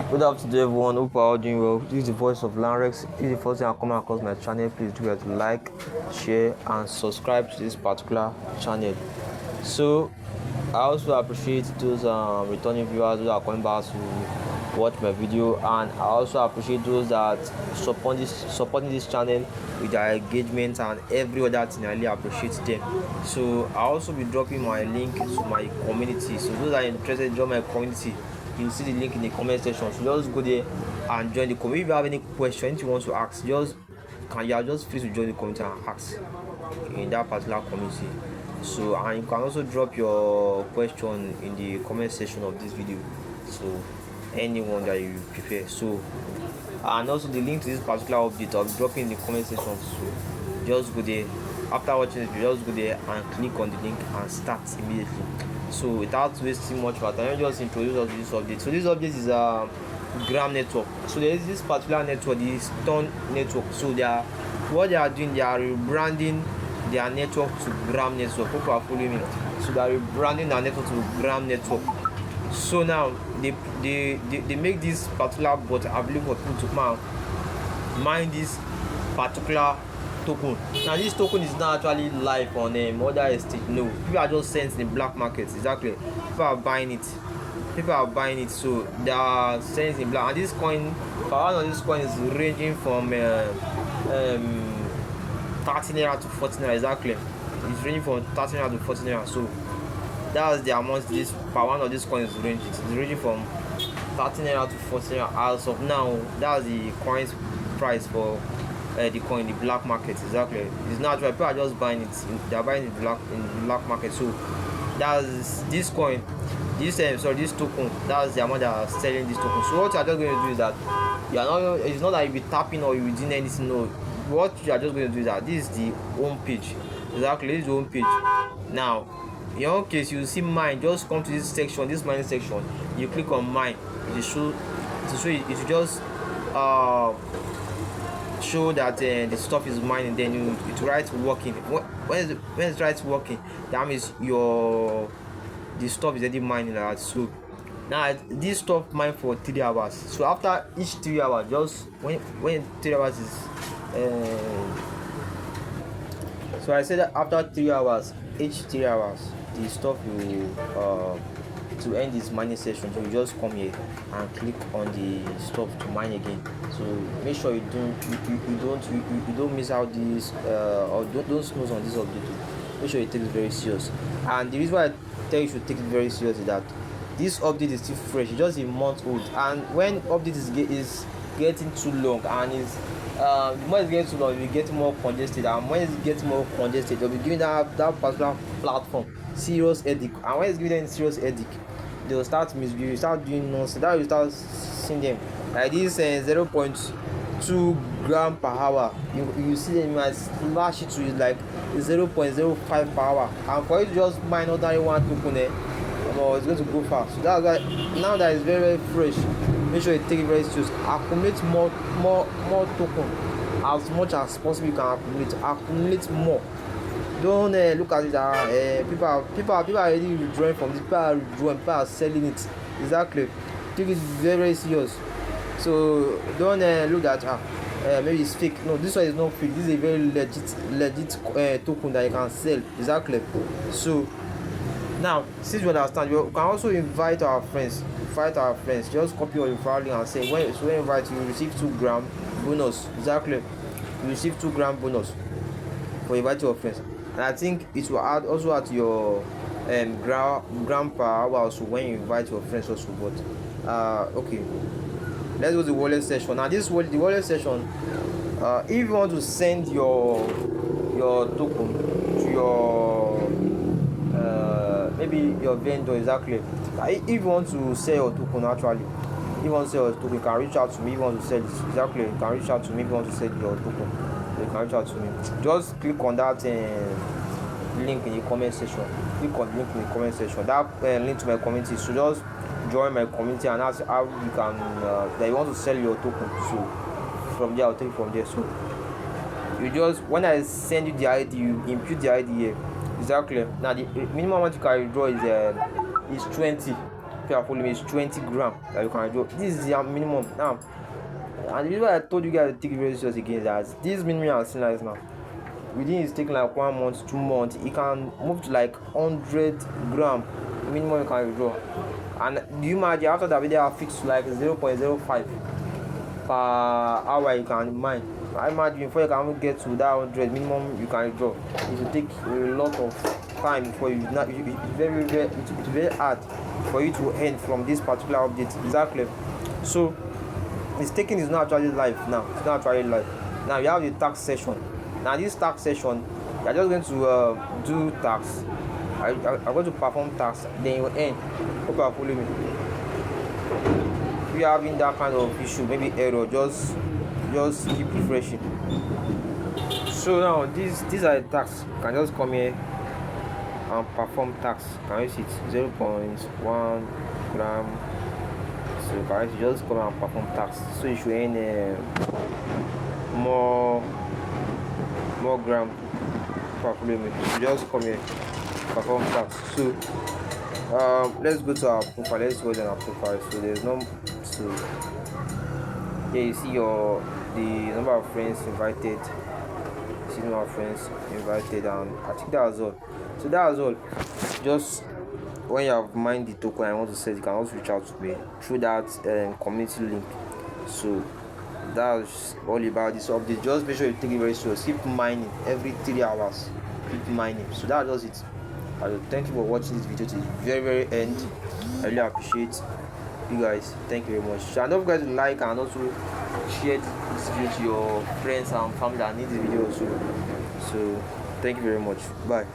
Good afternoon, everyone. Hope you are all doing well. This is the voice of LANREX. If this is the first time I come across my channel, please do to like, share, and subscribe to this particular channel. So, I also appreciate those returning viewers who are coming back to watch my video, and I also appreciate those that supporting this channel with their engagement and every other thing. I really appreciate them. So, I'll also be dropping my link to my community. So, those that are interested in joining my community, you see the link in the comment section, so just go there and join the community. If you have any questions you want to ask, you are just free to join the community and ask in that particular community. So, and you can also drop your question in the comment section of this video, so anyone that you prefer. So, and also the link to this particular update I'll be dropping in the comment section, so just go there. After watching this video, just go there and click on the link and start immediately. So without wasting much of our time, let me just introduce us to this update. So this update is a GRM network. So there is this particular network, the Stone network. So what they are doing, they are rebranding their network to GRM network. People are following me. So they are rebranding their network to GRM network. So now they make this particular bot available for people to mine this particular token. Now this token is not actually live on other estate. No, people are just selling in the black market. Exactly, people are buying it. So they are selling in black, and this coin, one of this coin is ranging from 30 naira to 40 naira. Exactly, it's ranging from 30 naira to 40 naira. So that's the amount this per one of this coin is ranging. It's ranging from 30 naira to 40 naira as of now. That's the coin's price for the coin in the black market. Exactly, it's not right. People are just buying it. They are buying it in the black market. So that's this coin, this token. That's the amount that are selling this token. So what you are just going to do is that you are not. It's not that you be tapping or you be doing anything. No, what you are just going to do is that this is the home page. Exactly, this is the home page. Now, in your case, you see mine. Just come to this section, this mining section. You click on mine. It will show. It will just show that the stuff is mining. Then it writes working. When it writes working, that means the stuff is already mining like that. So now this stuff mine for 3 hours. So after each 3 hours, just when 3 hours is so I said that after 3 hours, each 3 hours, the stuff will to end this mining session, so you just come here and click on the stuff to mine again. So make sure you don't miss out this or don't snooze on this update. Make sure you take it very serious. And the reason why I tell you should take it very serious is that this update is still fresh. It's just a month old, and when update is getting too long and is when it's getting too long, it will get more congested, and when it's getting more congested, they'll be giving that particular platform serious headache. And when it's giving them serious headache, they'll start misbehaving, start doing nonsense. That will start seeing them like this 0.2 gram per hour. You see them might slash it to is like 0.05 per hour, and for you to just mine ordinary one token it's going to go fast. So that's why now that it's very, very fresh, make sure you take it very serious. Accumulate more token as much as possible. You can accumulate more. Don't look at it people are already withdrawing from this. People are selling it. Exactly, take it very, very serious. So don't look at maybe it's fake. No, this one is not fake. This is a very legit token that you can sell. Exactly. So now, since you understand, you can also invite our friends. Just copy your referral link and say when you invite, you receive 2 gram bonus. Exactly, you receive 2 gram bonus for inviting your friends. And I think it will add to your gram per hour also when you invite your friends also. But okay, let's go to the wallet session. Now the wallet session, if you want to send your token to your maybe your vendor. Exactly, if you want to sell your token, actually if you want to sell your token, you can reach out to me. If you want to sell it, exactly, you can reach out to me. If you want to sell your token, you can reach out to me. Just click on that link in the comment section. That link to my community. So just join my community, and that's how you can that you want to sell your token. So from there, I'll take it from there. So you just, when I send you the ID, you input the ID here. Exactly. Now the minimum amount you can withdraw is 20. are following me, is 20 gram that you can withdraw. This is your minimum now. And the reason why I told you guys to take it very serious again is that this minimum I'm seeing like now, within it's taking like 1 month, 2 months, it can move to like 100 gram minimum you can withdraw. And do you imagine after that video I fixed like 0.05 per hour you can mine. I imagine before you can get to that 100 minimum you can withdraw, it will take a lot of time before you. It's very hard for you to earn from this particular update. Exactly. So the staking is not actually live now. It's not actually live. Now you have the tax session. Now this tax session, you're just going to do tax. I'm going to perform tax, then you earn. Hope you are following me. If you're having that kind of issue, maybe error, just keep refreshing. So now these are the tax. You can just come here and perform tax. Can you see it? 0.1 gram. So guys, just come and perform tax. So you should earn more gram per kilometer. You just come here, perform tax. So let's go to our profile. Let's go to our profile. So there's no yeah, you see the number of friends invited. You see the number of friends invited, and I think that was all. So that was all. Just when you have mined the token I want to set, you can also reach out to me through that community link. So that's all about this update. Just make sure you take it very serious. Keep mining every 3 hours. Keep mining. So that's just it. Thank you for watching this video to the very end. I really appreciate you guys. Thank you very much. And don't forget to like and also share this video to your friends and family that need this video also. So thank you very much. Bye.